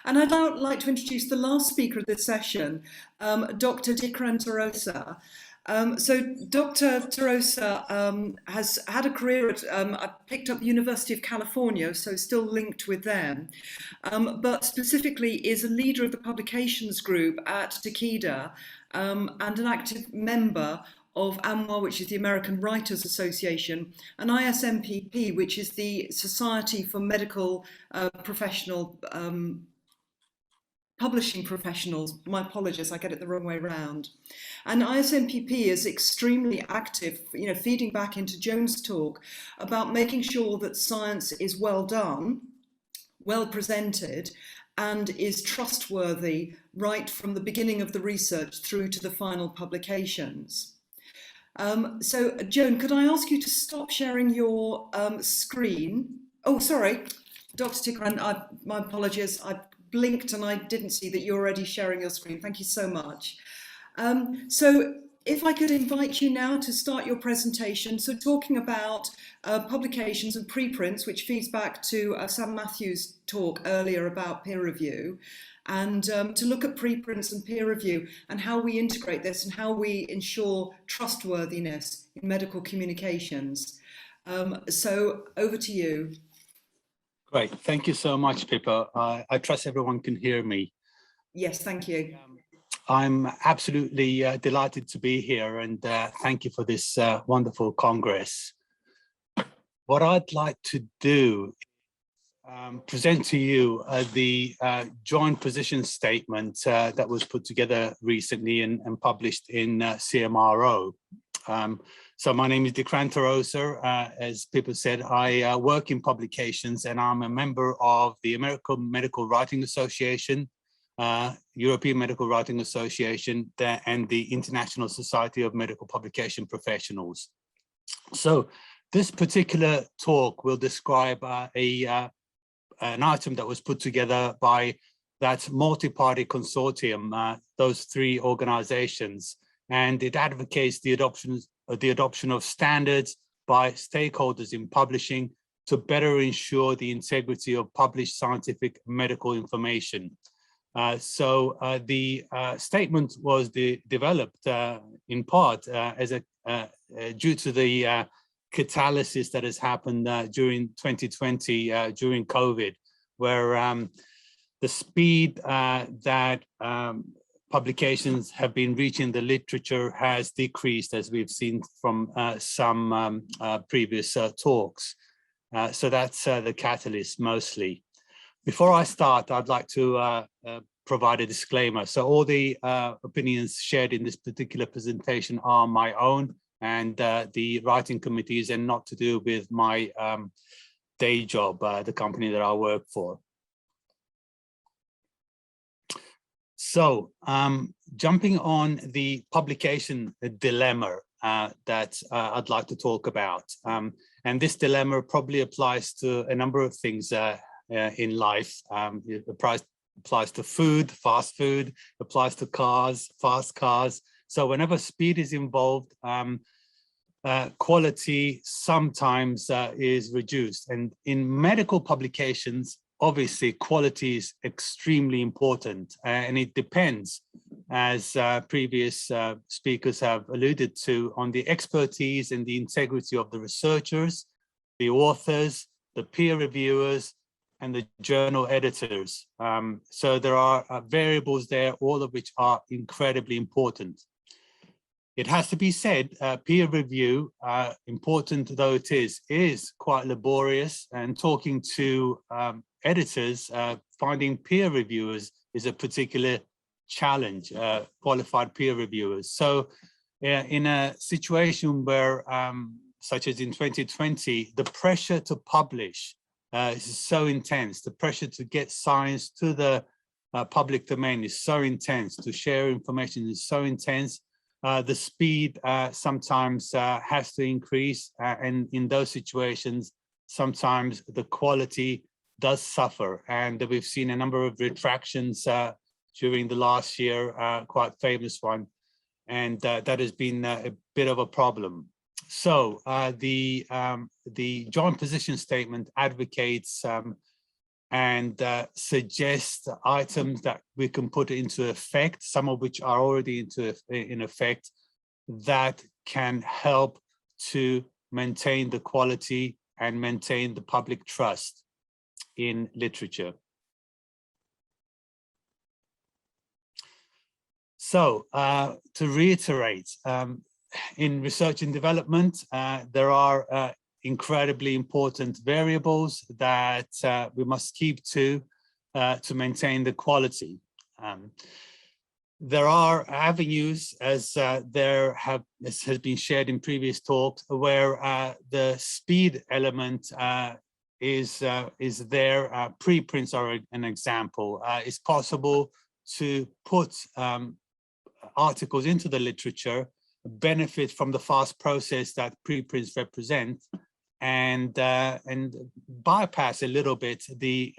And I'd now like to introduce the last speaker of this session, Dr. Dikran. So Dr. Tarosa has had a career at, I picked up University of California, so still linked with them, but specifically is a leader of the publications group at Takeda and an active member of AMWA, which is the American Writers Association, and ISMPP, which is the Society for Medical Professional Publishing Professionals. My apologies, I get it the wrong way round. And ISMPP is extremely active, feeding back into Joan's talk about making sure that science is well done, well presented, and is trustworthy right from the beginning of the research through to the final publications. So, Joan, could I ask you to stop sharing your screen? Oh, sorry, Dr. Dikran, my apologies. I blinked and I didn't see that you're already sharing your screen. Thank you so much. So if I could invite you now to start your presentation. So talking about publications and preprints, which feeds back to Sam Matthews' talk earlier about peer review, and to look at preprints and peer review and how we integrate this and how we ensure trustworthiness in medical communications. So over to you. Great, thank you so much, Pippa. I trust everyone can hear me. Yes, thank you. I'm absolutely delighted to be here, and thank you for this wonderful Congress. What I'd like to do present to you the joint position statement that was put together recently and published in CMRO. So my name is Dikran. As Pippa said, I work in publications and I'm a member of the American Medical Writing Association, European Medical Writing Association, and the International Society of Medical Publication Professionals. So this particular talk will describe an item that was put together by that multi-party consortium, those three organizations, and it advocates the adoption of standards by stakeholders in publishing to better ensure the integrity of published scientific medical information. So the statement was developed in part as due to the catalysis that has happened during 2020, during COVID, where the speed that publications have been reaching the literature has decreased, as we've seen from some previous talks. So that's the catalyst mostly. Before I start, I'd like to provide a disclaimer. So all the opinions shared in this particular presentation are my own and the writing committees, and not to do with my day job, the company that I work for. So jumping on the publication dilemma that I'd like to talk about. And this dilemma probably applies to a number of things in life. It applies to food, fast food, applies to cars, fast cars. So whenever speed is involved, quality sometimes is reduced. And in medical publications, obviously quality is extremely important, and it depends, as previous speakers have alluded to, on the expertise and the integrity of the researchers, the authors, the peer reviewers, and the journal editors. So there are variables there, all of which are incredibly important. It has to be said, peer review, important though it is quite laborious, and talking to editors, finding peer reviewers is a particular challenge, qualified peer reviewers. So in a situation where, such as in 2020, the pressure to publish is so intense, the pressure to get science to the public domain is so intense, to share information is so intense, the speed sometimes has to increase, and in those situations, sometimes the quality does suffer. And we've seen a number of retractions during the last year, quite famous one, and that has been a bit of a problem. So the joint position statement advocates and suggest items that we can put into effect, some of which are already in effect, that can help to maintain the quality and maintain the public trust in literature. So to reiterate, in research and development, there are incredibly important variables that we must keep to maintain the quality. There are avenues, as has been shared in previous talks, where the speed element is there. Preprints are an example. It's possible to put articles into the literature, benefit from the fast process that preprints represent, and bypass a little bit the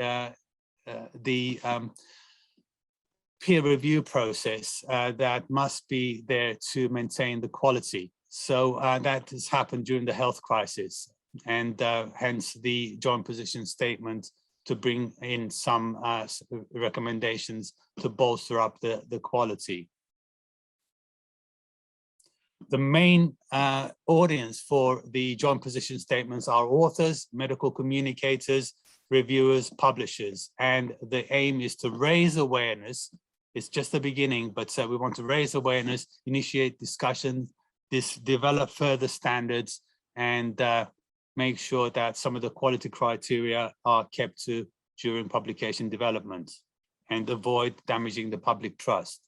peer review process that must be there to maintain the quality. So that has happened during the health crisis, and hence the joint position statement to bring in some recommendations to bolster up the quality. The main audience for the joint position statements are authors, medical communicators, reviewers, publishers, and the aim is to raise awareness. It's just the beginning, but we want to raise awareness, initiate discussion, develop further standards, and make sure that some of the quality criteria are kept to during publication development and avoid damaging the public trust.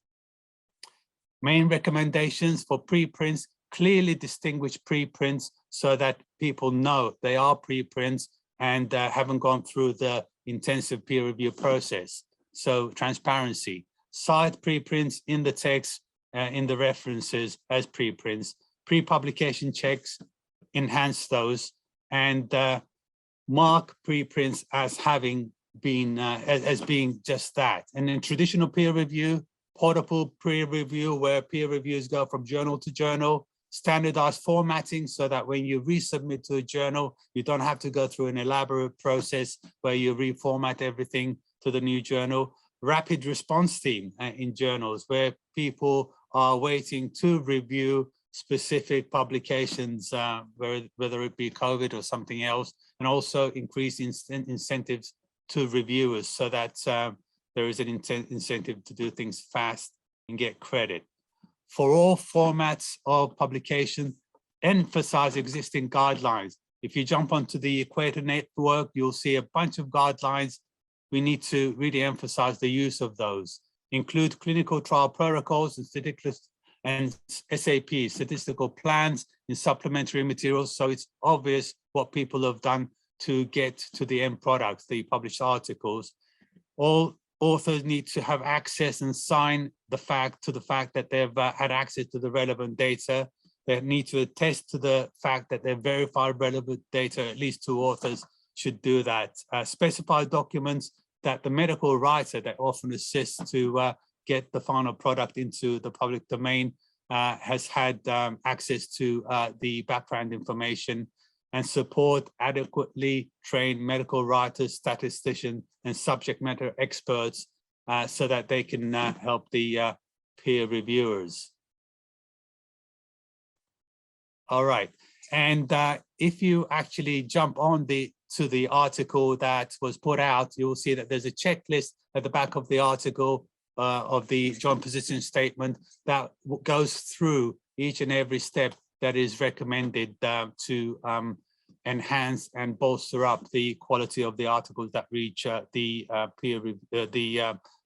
Main recommendations for preprints: clearly distinguish preprints so that people know they are preprints and haven't gone through the intensive peer review process. So transparency, cite preprints in the text, in the references as preprints, pre-publication checks, enhance those, and mark preprints as having been, as being just that. And in traditional peer review, portable peer review, where peer reviews go from journal to journal, standardized formatting so that when you resubmit to a journal, you don't have to go through an elaborate process where you reformat everything to the new journal. Rapid response team in journals where people are waiting to review specific publications, whether it be COVID or something else, and also increase incentives to reviewers so that there is an incentive to do things fast and get credit. For all formats of publication, emphasize existing guidelines. If you jump onto the Equator Network, you'll see a bunch of guidelines. We need to really emphasize the use of those. Include clinical trial protocols and SAP, statistical plans, in supplementary materials, so it's obvious what people have done to get to the end products, the published articles. All authors need to have access and sign the fact that they've had access to the relevant data. They need to attest to the fact that they've verified relevant data. At least 2 authors should do that. Specify documents that the medical writer that often assists to get the final product into the public domain has had access to the background information, and support adequately trained medical writers, statisticians, and subject matter experts so that they can help the peer reviewers. All right, and if you actually jump on to the article that was put out, you will see that there's a checklist at the back of the article of the joint position statement that goes through each and every step that is recommended to enhance and bolster up the quality of the articles that reach the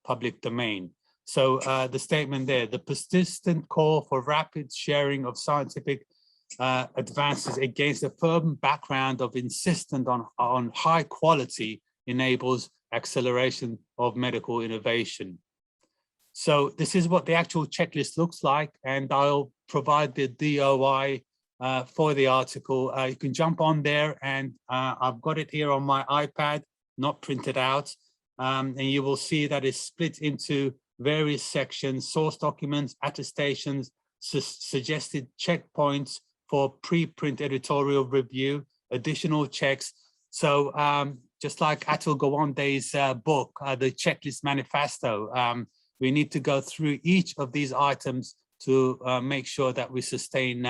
public domain. So the statement there: the persistent call for rapid sharing of scientific advances against a firm background of insistence on high quality enables acceleration of medical innovation. So this is what the actual checklist looks like, and I'll provide the DOI for the article. You can jump on there, and I've got it here on my iPad, not printed out, and you will see that it's split into various sections: source documents, attestations, suggested checkpoints for preprint editorial review, additional checks. So just like Atul Gawande's book, The Checklist Manifesto, we need to go through each of these items to make sure that we sustain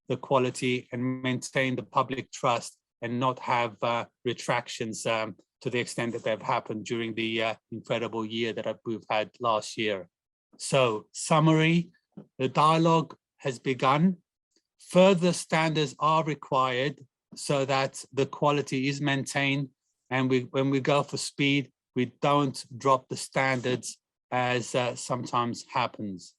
the quality and maintain the public trust and not have retractions to the extent that they've happened during the incredible year that we've had last year. So, summary, the dialogue has begun. Further standards are required so that the quality is maintained, and when we go for speed, we don't drop the standards as sometimes happens.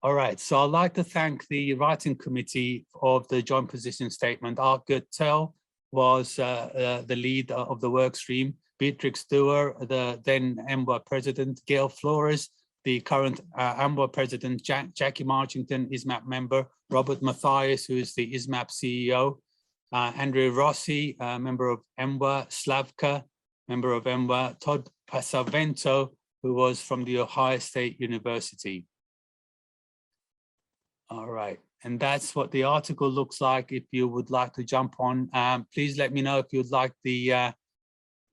All right, so I'd like to thank the writing committee of the joint position statement. Art Guttel was the lead of the work stream, Beatrix Dewar, the then AMWA president, Gail Flores, the current AMWA president, Jackie Marchington, ISMAP member, Robert Mathias, who is the ISMAP CEO, Andrea Rossi, member of AMWA, Slavka, member of AMWA, Todd Pasavento, who was from the Ohio State University. All right, and that's what the article looks like. If you would like to jump on, please let me know if you'd like the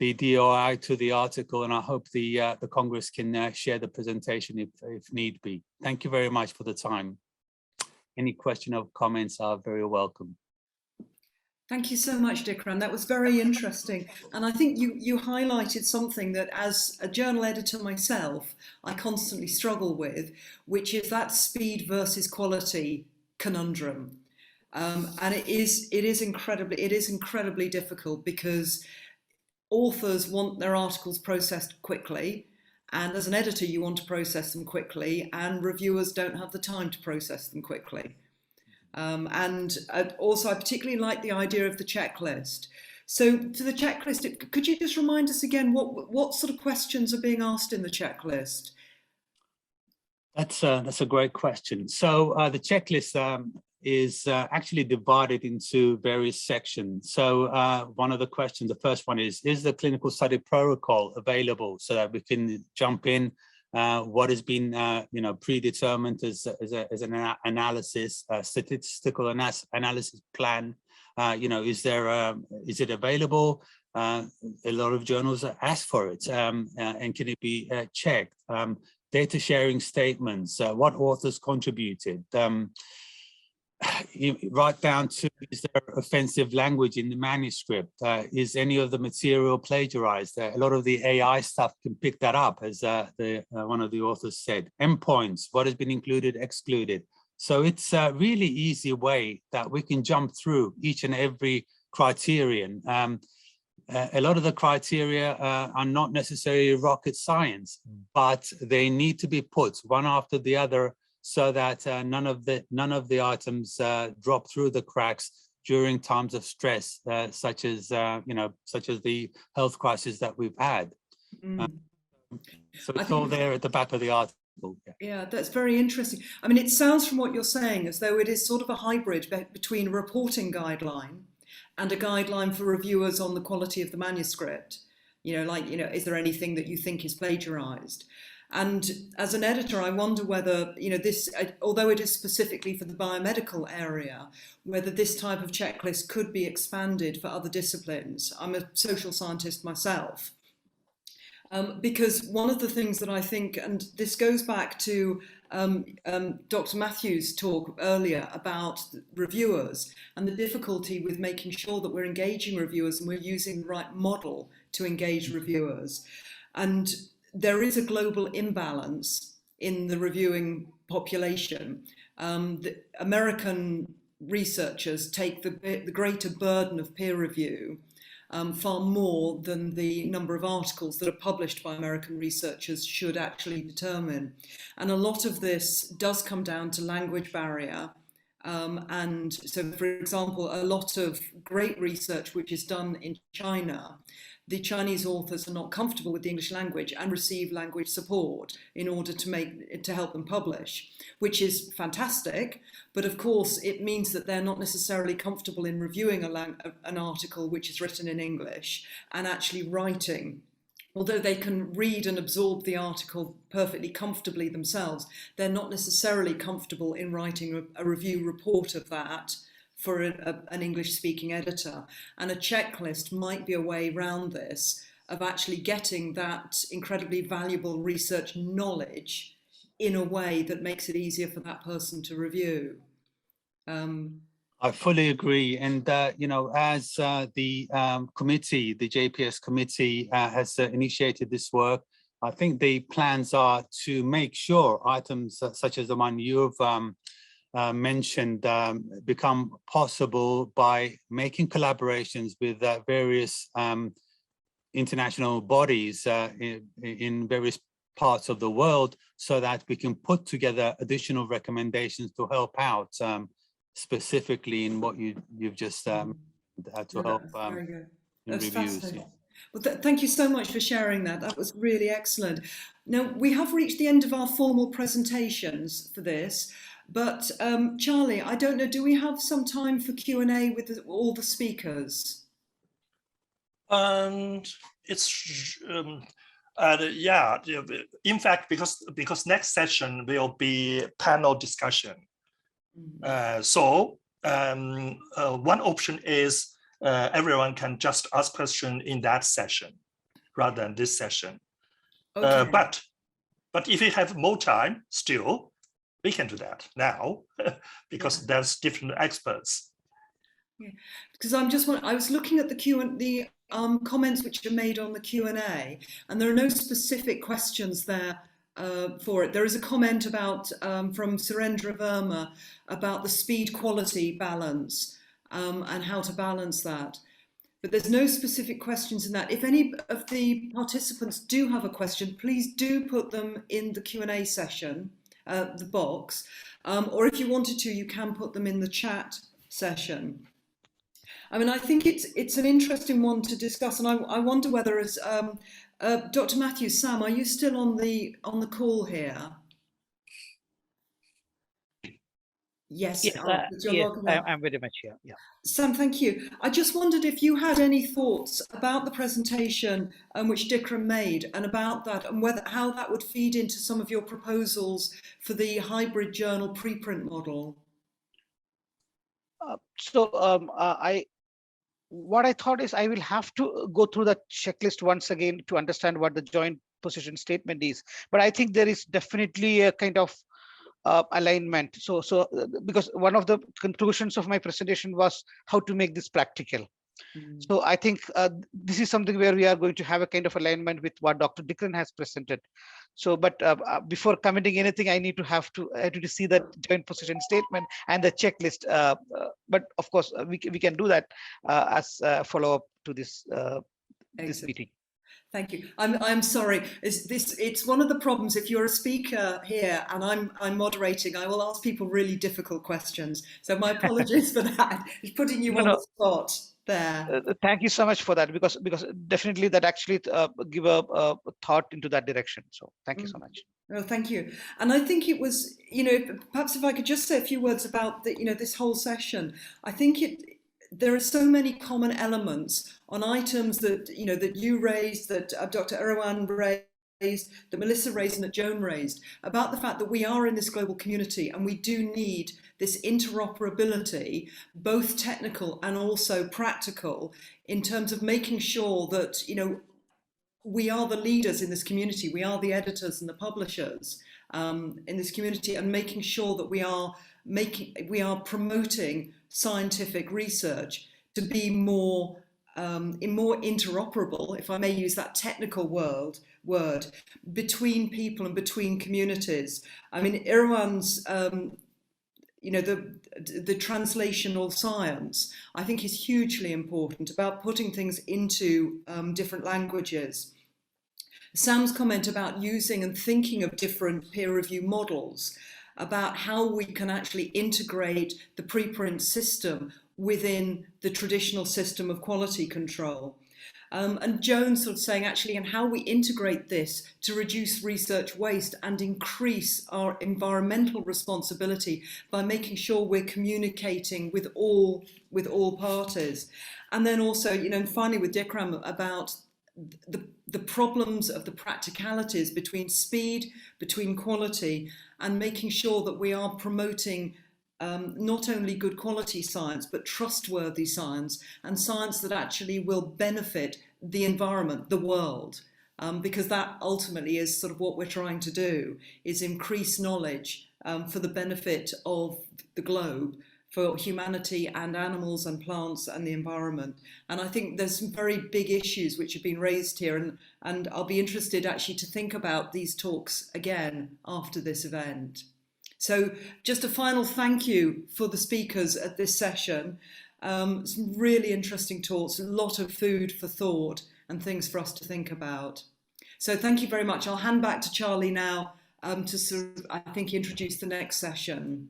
DOI to the article, and I hope the Congress can share the presentation if need be. Thank you very much for the time. Any question or comments are very welcome. Thank you so much, Dikran. That was very interesting. And I think you highlighted something that, as a journal editor myself, I constantly struggle with, which is that speed versus quality conundrum. And it is incredibly difficult, because authors want their articles processed quickly, and as an editor you want to process them quickly, and reviewers don't have the time to process them quickly. And also I particularly like the idea of the checklist. So to the checklist, could you just remind us again what sort of questions are being asked in the checklist? That's a great question. So the checklist is actually divided into various sections. So one of the questions, the first one is the clinical study protocol available so that we can jump in? What has been predetermined as an analysis, statistical analysis plan? Is it available? A lot of journals ask for it, and can it be checked? Data sharing statements, what authors contributed, right down to, is there offensive language in the manuscript? Is any of the material plagiarized? A lot of the AI stuff can pick that up, as one of the authors said. Endpoints, what has been included, excluded. So it's a really easy way that we can jump through each and every criterion. A lot of the criteria are not necessarily rocket science, but they need to be put one after the other so that none of the items drop through the cracks during times of stress, such as the health crisis that we've had. So it's all there at the back of the article. Yeah, that's very interesting. I mean, it sounds from what you're saying as though it is sort of a hybrid between a reporting guideline and a guideline for reviewers on the quality of the manuscript. Is there anything that you think is plagiarized? And as an editor, I wonder whether, this, although it is specifically for the biomedical area, whether this type of checklist could be expanded for other disciplines. I'm a social scientist myself. Because one of the things that I think, and this goes back to Dr. Matthews' talk earlier about reviewers and the difficulty with making sure that we're engaging reviewers and we're using the right model to engage reviewers. And there is a global imbalance in the reviewing population. The American researchers take the greater burden of peer review far more than the number of articles that are published by American researchers should actually determine. And a lot of this does come down to language barrier. And so, for example, a lot of great research which is done in China, the Chinese authors are not comfortable with the English language and receive language support in order to help them publish, which is fantastic. But of course, it means that they're not necessarily comfortable in reviewing an article which is written in English and actually writing. Although they can read and absorb the article perfectly comfortably themselves, they're not necessarily comfortable in writing a review report of that for an English-speaking editor. And a checklist might be a way around this, of actually getting that incredibly valuable research knowledge in a way that makes it easier for that person to review. I fully agree. And, you know, as the committee, the JPS committee has initiated this work, I think the plans are to make sure items such as the one you've mentioned become possible by making collaborations with various international bodies in various parts of the world, so that we can put together additional recommendations to help out specifically in what you've just to help in That's reviews. fascinating. Well, thank you so much for sharing that. That was really excellent. Now, we have reached the end of our formal presentations for this, but Charlie, I don't know, do we have some time for Q&A with all the speakers? Yeah, in fact, because next session will be panel discussion. So one option is everyone can just ask question in that session rather than this session. Okay. But if you have more time still, we can do that now because there's different experts. Yeah, because I was looking at the comments which are made on the Q&A, and there are no specific questions there for it. There is a comment about from Surendra Verma about the speed quality balance and how to balance that. But there's no specific questions in that. If any of the participants do have a question, please do put them in the Q&A session, the box, or if you wanted to, you can put them in the chat session. I mean, I think it's an interesting one to discuss, and I wonder whether, as Dr. Matthews, Sam, are you still on the call here? Yes. Yes, I'm very much here. Yeah. Sam, thank you. I just wondered if you had any thoughts about the presentation which Dikran made, and about that, and how that would feed into some of your proposals for the hybrid journal preprint model. What I thought is I will have to go through the checklist once again to understand what the joint position statement is. But I think there is definitely a kind of alignment. Because one of the conclusions of my presentation was how to make this practical. So I think this is something where we are going to have a kind of alignment with what Dr. Dikran has presented. So, but before committing anything, I need to have to see that joint position statement and the checklist. But of course, we can do that as a follow-up to this this meeting. Thank you. I'm sorry. It's one of the problems. If you're a speaker here and I'm moderating, I will ask people really difficult questions. So my apologies for that. It's putting you on the spot there. Thank you so much for that, because definitely that actually give a thought into that direction. So thank you so much. Oh, thank you. And I think it was, perhaps if I could just say a few words about this whole session. I think there are so many common elements on items that that you raised, that Dr. Erawan raised, that Melissa raised, and that Joan raised, about the fact that we are in this global community and we do need this interoperability, both technical and also practical, in terms of making sure that we are the leaders in this community, we are the editors and the publishers in this community, and making sure that we are promoting scientific research to be more interoperable, if I may use that technical word, between people and between communities. I mean, Erawan's the translational science, I think, is hugely important, about putting things into different languages. Sam's comment about using and thinking of different peer review models, about how we can actually integrate the preprint system within the traditional system of quality control. And Joan sort of saying, actually, and how we integrate this to reduce research waste and increase our environmental responsibility by making sure we're communicating with all parties. And then also, and finally with Dikran, about the problems of the practicalities between speed, between quality, and making sure that we are promoting not only good quality science, but trustworthy science, and science that actually will benefit the environment, the world, because that ultimately is sort of what we're trying to do, is increase knowledge for the benefit of the globe, for humanity and animals and plants and the environment. And I think there's some very big issues which have been raised here, and I'll be interested actually to think about these talks again after this event. So just a final thank you for the speakers at this session. Some really interesting talks, a lot of food for thought and things for us to think about. So thank you very much. I'll hand back to Charlie now to sort of, I think, introduce the next session.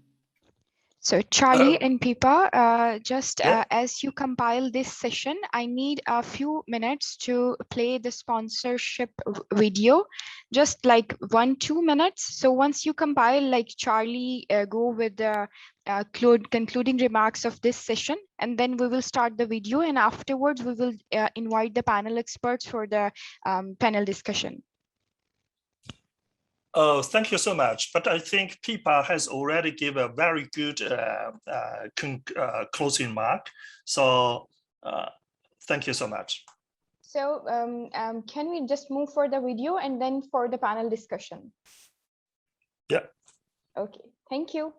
So Charlie and Pippa, as you compile this session, I need a few minutes to play the sponsorship video, just like 1-2 minutes. So once you compile, like Charlie, go with the concluding remarks of this session, and then we will start the video, and afterwards we will invite the panel experts for the panel discussion. Oh, thank you so much. But I think Pippa has already given a very good closing remark. So thank you so much. So can we just move for the video and then for the panel discussion? Yeah. Okay, thank you.